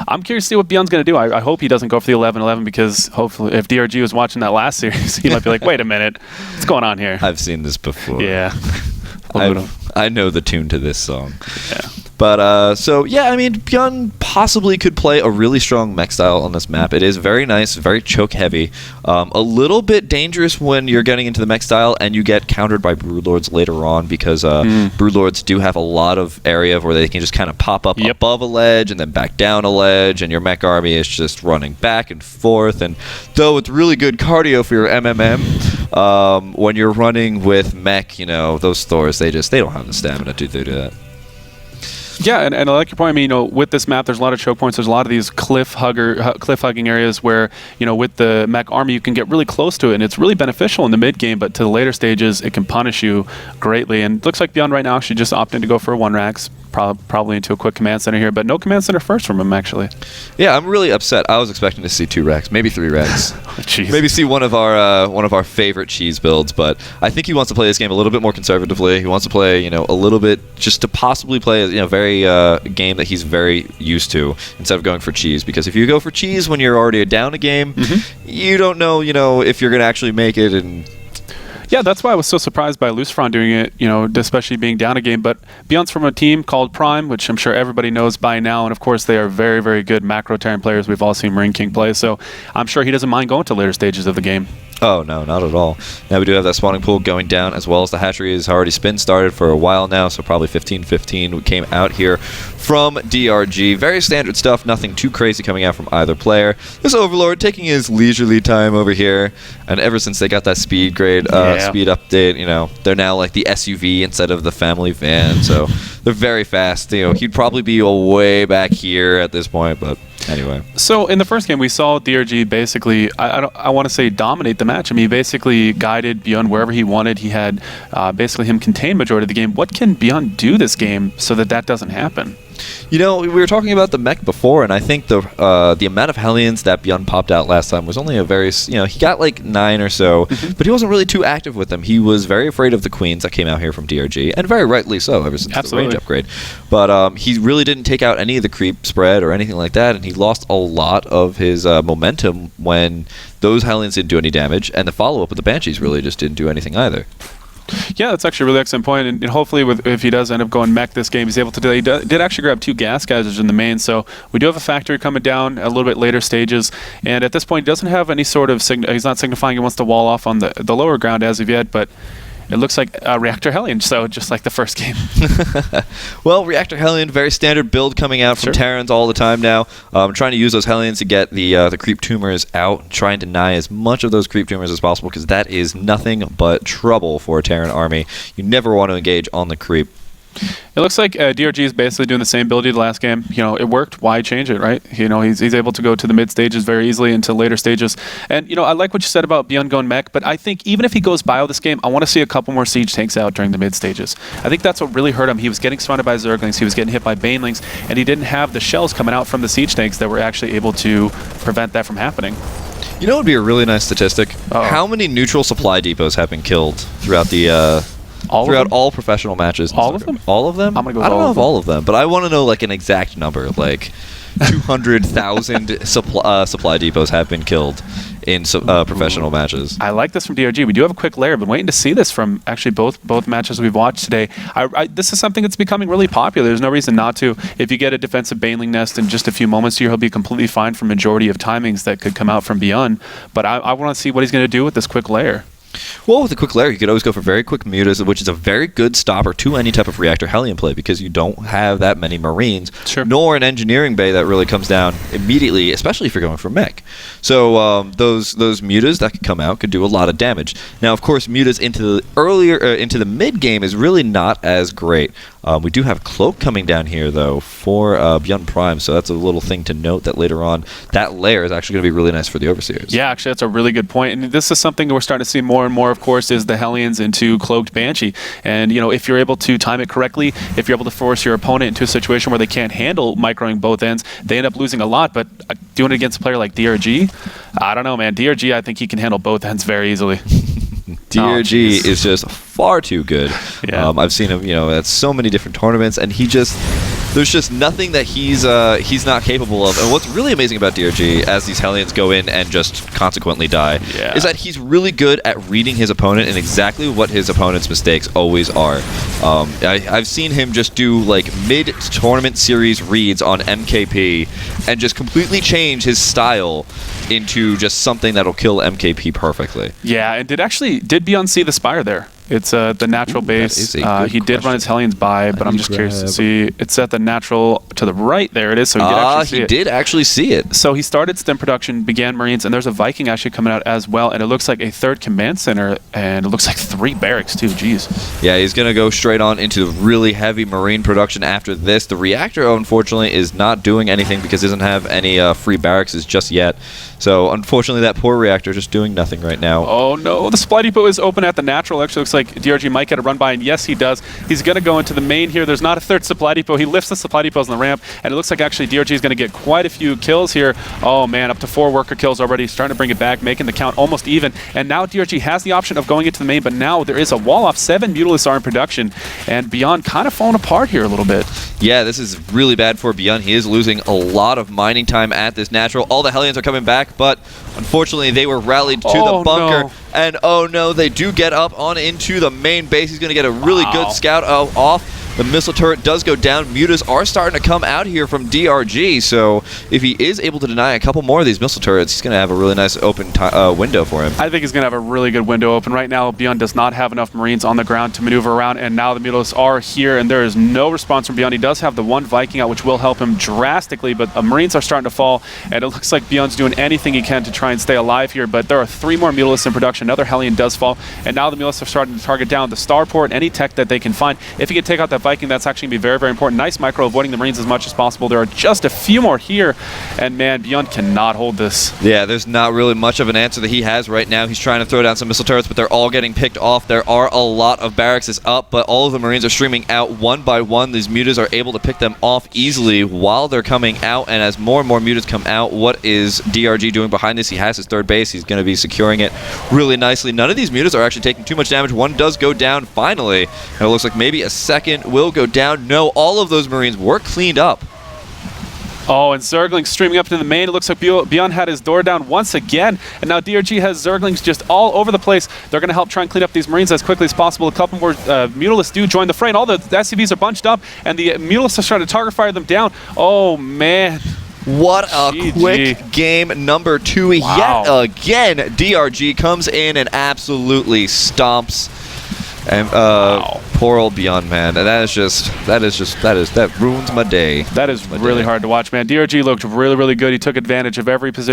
I'm curious to see what Byun's going to do. I hope he doesn't go for the 11-11 because hopefully if DRG was watching that last series, he might be like, wait a minute, what's going on here? I've seen this before. Yeah. I know the tune to this song. Yeah. But, so, yeah, I mean, Byun possibly could play a really strong mech style on this map. It is very nice, very choke-heavy. A little bit dangerous when you're getting into the mech style and you get countered by Broodlords later on because Broodlords do have a lot of area where they can just kind of pop up above a ledge and then back down a ledge, and your mech army is just running back and forth. And though it's really good cardio for your MMM, when you're running with mech, you know, those Thors, they don't have the stamina to do that. Yeah, and I like your point. I mean, you know, with this map, there's a lot of choke points. There's a lot of these cliff-hugging areas where, you know, with the mech army, you can get really close to it, and it's really beneficial in the mid-game, but to the later stages, it can punish you greatly. And it looks like Byun right now actually just opting to go for a 1-Rax, probably into a quick command center here, but no command center first from him, actually. Yeah, I'm really upset. I was expecting to see 2 Racks, maybe 3 Racks. Jeez. Maybe see one of our favorite cheese builds, but I think he wants to play this game a little bit more conservatively. He wants to play, you know, a little bit just to possibly play, you know, very game that he's very used to instead of going for cheese. Because if you go for cheese when you're already down a game, you don't know, you know, if you're going to actually make it. And yeah, that's why I was so surprised by Lucifron doing it, you know, especially being down a game. But Byun's from a team called Prime, which I'm sure everybody knows by now. And of course, they are very, very good macro Terran players. We've all seen Marine King play. So I'm sure he doesn't mind going to later stages of the game. Oh, no, not at all. Now we do have that spawning pool going down, as well as the hatchery has already been started for a while now, so probably 15-15 we came out here from DRG. Very standard stuff, nothing too crazy coming out from either player. This Overlord taking his leisurely time over here, and ever since they got that speed grade, speed update, you know, they're now like the SUV instead of the family van, so they're very fast. You know, he'd probably be way back here at this point, but anyway. So in the first game, we saw DRG basically, I want to say, dominate the match. I mean, he basically guided Byun wherever he wanted. He had basically him contain majority of the game. What can Byun do this game so that doesn't happen? You know, we were talking about the mech before, and I think the amount of Hellions that Byun popped out last time was only a very, you know, he got like 9 or so, but he wasn't really too active with them. He was very afraid of the queens that came out here from DRG, and very rightly so, ever since the range upgrade. But he really didn't take out any of the creep spread or anything like that, and he lost a lot of his momentum when those Hellions didn't do any damage, and the follow-up with the Banshees really just didn't do anything either. Yeah, that's actually a really excellent point, and hopefully if he does end up going mech this game, he's able to do that. He did actually grab 2 gas geysers in the main, so we do have a factory coming down a little bit later stages, and at this point he doesn't have any sort of he's not signifying he wants to wall off on the lower ground as of yet, but it looks like a Reactor Hellion, so just like the first game. Well, Reactor Hellion, very standard build coming out from Terrans all the time now. Trying to use those Hellions to get the creep tumors out, trying to deny as much of those creep tumors as possible, because that is nothing but trouble for a Terran army. You never want to engage on the creep. It looks like DRG is basically doing the same ability the last game. You know, it worked. Why change it, right? You know, he's able to go to the mid stages very easily into later stages. And, you know, I like what you said about Byun going mech, but I think even if he goes bio this game, I want to see a couple more siege tanks out during the mid stages. I think that's what really hurt him. He was getting surrounded by Zerglings, he was getting hit by Banelings, and he didn't have the shells coming out from the siege tanks that were actually able to prevent that from happening. You know what would be a really nice statistic? How many neutral supply depots have been killed throughout the... throughout all professional matches? All of them? All of them? I'm gonna go with I don't know if all of them, but I want to know like an exact number, like 200,000 supply depots have been killed in professional matches. I like this from DRG. We do have a quick layer. Been waiting to see this from actually both matches we've watched today. This is something that's becoming really popular. There's no reason not to. If you get a defensive Baneling nest in just a few moments here, he'll be completely fine for majority of timings that could come out from Byun. But I want to see what he's going to do with this quick layer. Well, with a quick layer, you could always go for very quick mutas, which is a very good stopper to any type of Reactor Hellion play because you don't have that many Marines, nor an engineering bay that really comes down immediately, especially if you're going for mech. So those mutas that could come out could do a lot of damage. Now, of course, mutas into the mid game is really not as great. We do have Cloak coming down here though for Byun Prime, so that's a little thing to note that later on that layer is actually going to be really nice for the Overseers. Yeah, actually, that's a really good point, and this is something we're starting to see more and more, of course, is the Hellions into Cloaked Banshee. And, you know, if you're able to time it correctly, if you're able to force your opponent into a situation where they can't handle microing both ends, they end up losing a lot. But doing it against a player like DRG, I don't know, man. DRG, I think he can handle both ends very easily. DRG is just far too good. Yeah. I've seen him, at so many different tournaments, and there's just nothing that he's not capable of. And what's really amazing about DRG, as these Hellions go in and just consequently die, is that he's really good at reading his opponent and exactly what his opponent's mistakes always are. I've seen him just do like mid-tournament series reads on MKP and just completely change his style into just something that'll kill MKP perfectly. Yeah, and did Byun see the Spire there? It's the natural base. He did run his Hellions by, but I'm just curious to see. It's at the natural to the right. There it is. So he did actually see it. So he started stem production, began Marines, and there's a Viking actually coming out as well. And it looks like a third command center, and it looks like 3 barracks too. Jeez. Yeah, he's gonna go straight on into really heavy Marine production after this. The reactor, unfortunately, is not doing anything because it doesn't have any free barracks just yet. So unfortunately, that poor reactor just doing nothing right now. Oh no, the supply depot is open at the natural. Actually, looks like DRG might get a run by, and yes, he does. He's going to go into the main here. There's not a third supply depot. He lifts the supply depots on the ramp, and it looks like actually DRG is going to get quite a few kills here. Oh man, up to 4 worker kills already. He's starting to bring it back, making the count almost even. And now DRG has the option of going into the main, but now there is a wall off. 7 Mutalisks are in production, and Byun kind of falling apart here a little bit. Yeah, this is really bad for Byun. He is losing a lot of mining time at this natural. All the Hellions are coming back, but unfortunately they were rallied to the bunker. No. And oh no, they do get up on into the main base. He's going to get a really good scout off. The missile turret does go down. Mutas are starting to come out here from DRG, so if he is able to deny a couple more of these missile turrets, he's going to have a really nice open window for him. I think he's going to have a really good window open. Right now, Byun does not have enough Marines on the ground to maneuver around, and now the Mutalisks are here, and there is no response from Byun. He does have the 1 Viking out, which will help him drastically, but Marines are starting to fall, and it looks like Byun's doing anything he can to try and stay alive here, but there are 3 more Mutalisks in production. Another Hellion does fall, and now the Mutalisks are starting to target down the starport, any tech that they can find. If he can take out that Viking, that's actually going to be very, very important. Nice micro, avoiding the Marines as much as possible. There are just a few more here, and man, Byun cannot hold this. Yeah, there's not really much of an answer that he has right now. He's trying to throw down some missile turrets, but they're all getting picked off. There are a lot of barracks up, but all of the Marines are streaming out one by one. These mutas are able to pick them off easily while they're coming out, and as more and more mutas come out, what is DRG doing behind this? He has his 3rd base. He's going to be securing it really nicely. None of these mutas are actually taking too much damage. 1 does go down finally, and it looks like maybe a 2nd will go down. No, all of those Marines were cleaned up. Oh, and Zergling streaming up to the main. It looks like Byun had his door down once again, and now DRG has Zerglings just all over the place. They're going to help try and clean up these Marines as quickly as possible. A couple more Mutalisks do join the fray, and all the SCVs are bunched up, and the Mutalisks are trying to target fire them down. Oh, man. What a quick game number 2. Yet again, DRG comes in and absolutely stomps. And poor old Byun, man. And that ruins my day. That is really hard to watch, man. DRG looked really, really good. He took advantage of every position.